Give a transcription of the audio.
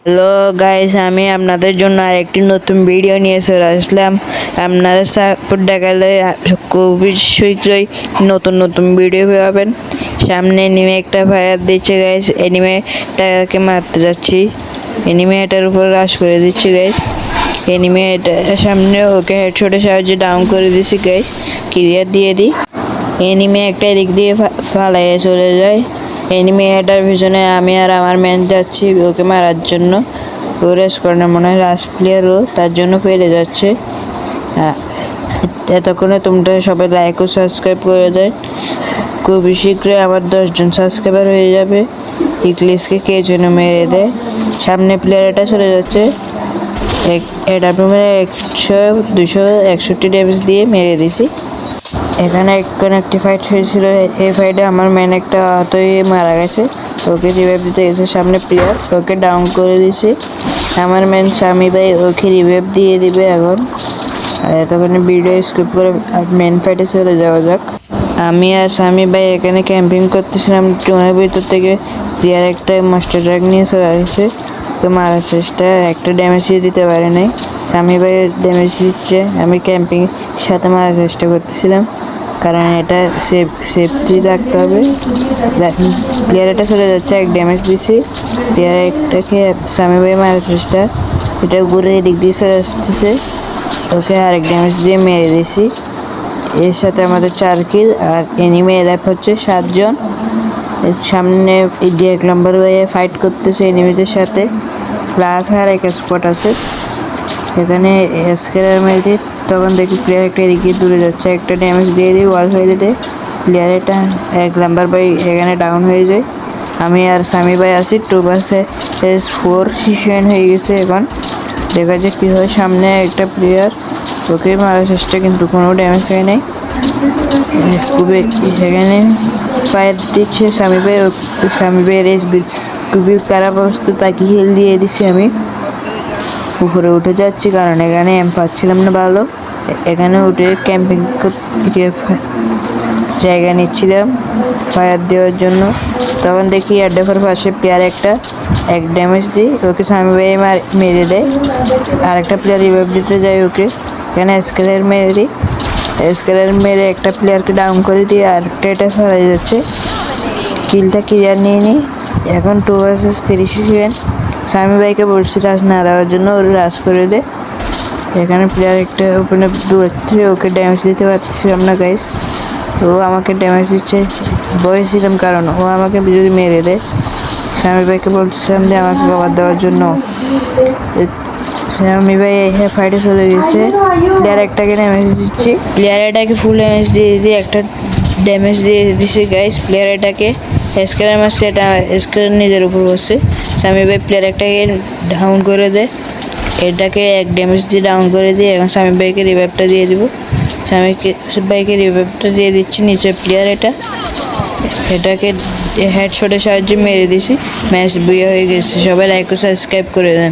Hello guys, আমি আপনাদের জন্য আরেকটি নতুন ভিডিও নিয়ে চলে আসলাম। আপনারা সাপোর্ট দেখালে খুবই শীঘ্রই নতুন নতুন ভিডিও পাবেন। সামনে এনিমে একটা ফায়ার দিচ্ছে গাইস, এনিমেটাকে মারতে যাচ্ছি। এনিমেটার উপর রাশ করে দিচ্ছি গাইস। এনিমেটার সামনে ওকে হেডশটের সাহায্যে ডাউন করে দিচ্ছি গাইস। ক্লিয়ার দিয়ে দিই। এনিমে একটা এদিক দিয়ে ফালাইয়ে চলে যায়। এনিমেটার পিছনে আমি আর আমার ম্যান যাচ্ছি ওকে মারার জন্য। ও রেস করে মনে হয় লাস্ট প্লেয়ারও, তার জন্য ফেলে যাচ্ছে। এতক্ষণে তোমরা সবাই লাইক ও সাবস্ক্রাইব করে দেয়। খুবই শীঘ্রই আমার 10 জন সাবস্ক্রাইবার হয়ে যাবে। ইংলিশকে কে যেন মেরে দেয়। সামনে প্লেয়ারটা চলে যাচ্ছে। এটা 100-261 ড্যামেজ দিয়ে মেরে দিছি। এখানে একটি ফাইট হয়েছিল। এই ফাইটে আমার ম্যান একটা আহত হয়ে মারা গেছে। ওকে রিভাইভ দিতে গেছে সামনে প্লেয়ার, ওকে ডাউন করে দিছে। আমার ম্যান স্বামী ভাই ওকে রিভাইভ দিয়ে দিবে এখন। এতক্ষণে ভিডিও স্কিপ করে মেন ফাইটে চলে যাওয়া যাক। আমি আর স্বামী ভাই এখানে ক্যাম্পিং করতেছিলাম। জোনের ভিতর থেকে প্লেয়ার একটা মাস্টার ট্রাক নিয়ে চলে আসছে। তো মারার চেষ্টা, একটা ড্যামেজই দিতে পারে নাই। স্বামী ভাইয়ের ড্যামেজ দিচ্ছে, আমি ক্যাম্পিং সাথে মারার চেষ্টা করতেছিলাম, কারণ এটা সেফটি রাখতে হবে। প্লেয়ার এটা চলে যাচ্ছে, এক ড্যামেজ দিছি। প্লেয়ার একটাকে স্বামী ভাই মারার চেষ্টা, এটা ঘুরে এদিক দিয়ে চলে আসতেছে। ওকে আরেক ড্যামেজ দিয়ে মেরে দিছি। এর সাথে আমাদের 4 কিল। আর এনিমে র্যাপ হচ্ছে 7 জন। সামনে 1 নম্বর হয়ে ফাইট করতেছে এনিমিদের সাথে। প্লাস আর এক স্পট আছে এখানে স্কেলার মেরে। তখন দেখি প্লেয়ার একটা এদিকে দূরে যাচ্ছে, একটা ড্যামেজ দিয়ে দিই ওয়াল ফেলে দেয়। প্লেয়ার এটা 1 নাম্বার ভাই এখানে ডাউন হয়ে যায়। আমি আর স্বামী ভাই আছি 2/4 সিচুয়েশন হয়ে গেছে। এখন দেখা যাক কী হয়। সামনে একটা প্লেয়ার, ওকে মারার চেষ্টা, কিন্তু কোনো ড্যামেজ হয় নাই। খুবই সেখানে ফায়ার দিচ্ছে স্বামী ভাইয়ের এসবি খুবই খারাপ অবস্থা, তাকে হিল দিয়ে দিচ্ছি। আমি উপরে উঠে যাচ্ছি কারণ এখানে পাচ্ছিলাম না ভালো। এখানে উঠে ক্যাম্পিং জায়গা নিচ্ছিলাম ফায়ার দেওয়ার জন্য। তখন দেখি এয়ারডেফার পাশে প্লেয়ার এক ড্যামেজ দিই, ওকে স্বামী ভাই মেরে দেয়। আরেকটা প্লেয়ার রিভাইভ দিতে যায়, ওকে এখানে স্কেলার মেরে দিই। স্কেলার মেরে একটা প্লেয়ারকে ডাউন করে দিয়ে আর এটা ফেলা যাচ্ছে। কিলটা ক্লিয়ার নিয়ে নিই। এখন 2/3 সিচুয়েশন। স্বামী ভাইকে বলছি রাশ না দেওয়ার জন্য, ওর রাশ করে দে। এখানে প্লেয়ার একটা ওপেনে দৌড়াচ্ছে, ওকে ড্যামেজ দিতে পারছিলাম না গাইস। ও আমাকে ড্যামেজ দিচ্ছে, বলেছিলাম কারণ ও আমাকে যদি মেরে দেয়। স্বামী ভাইকে বলছিলাম যে আমাকে কভার দেওয়ার জন্য। স্বামী ভাই এই ফাইটে চলে গেছে। প্লেয়ার একটাকে ড্যামেজ দিচ্ছি, প্লেয়ার এটাকে ফুল ড্যামেজ দিয়ে একটা ড্যামেজ দিয়ে দিচ্ছে গাইস। প্লেয়ার এটাকে স্কেলার মারছে, এটা স্কেলার নিজের উপর বসছে। স্বামী ভাই প্লেয়ার একটাকে ডাউন করে দেয়, এটাকে এক ড্যামেজ দিয়ে ডাউন করে দিয়ে এখন স্বামী ভাইকে রিভাইভটা দিয়ে দিব। ভাইকে রিভাইভটা দিয়ে দিচ্ছি। নিচে প্লেয়ার এটাকে হেডশটের সাহায্যে মেরে দিছি। ম্যাচ বুইয়া হয়ে গেছে। সবাই লাইক ও সাবস্ক্রাইব করে দেন।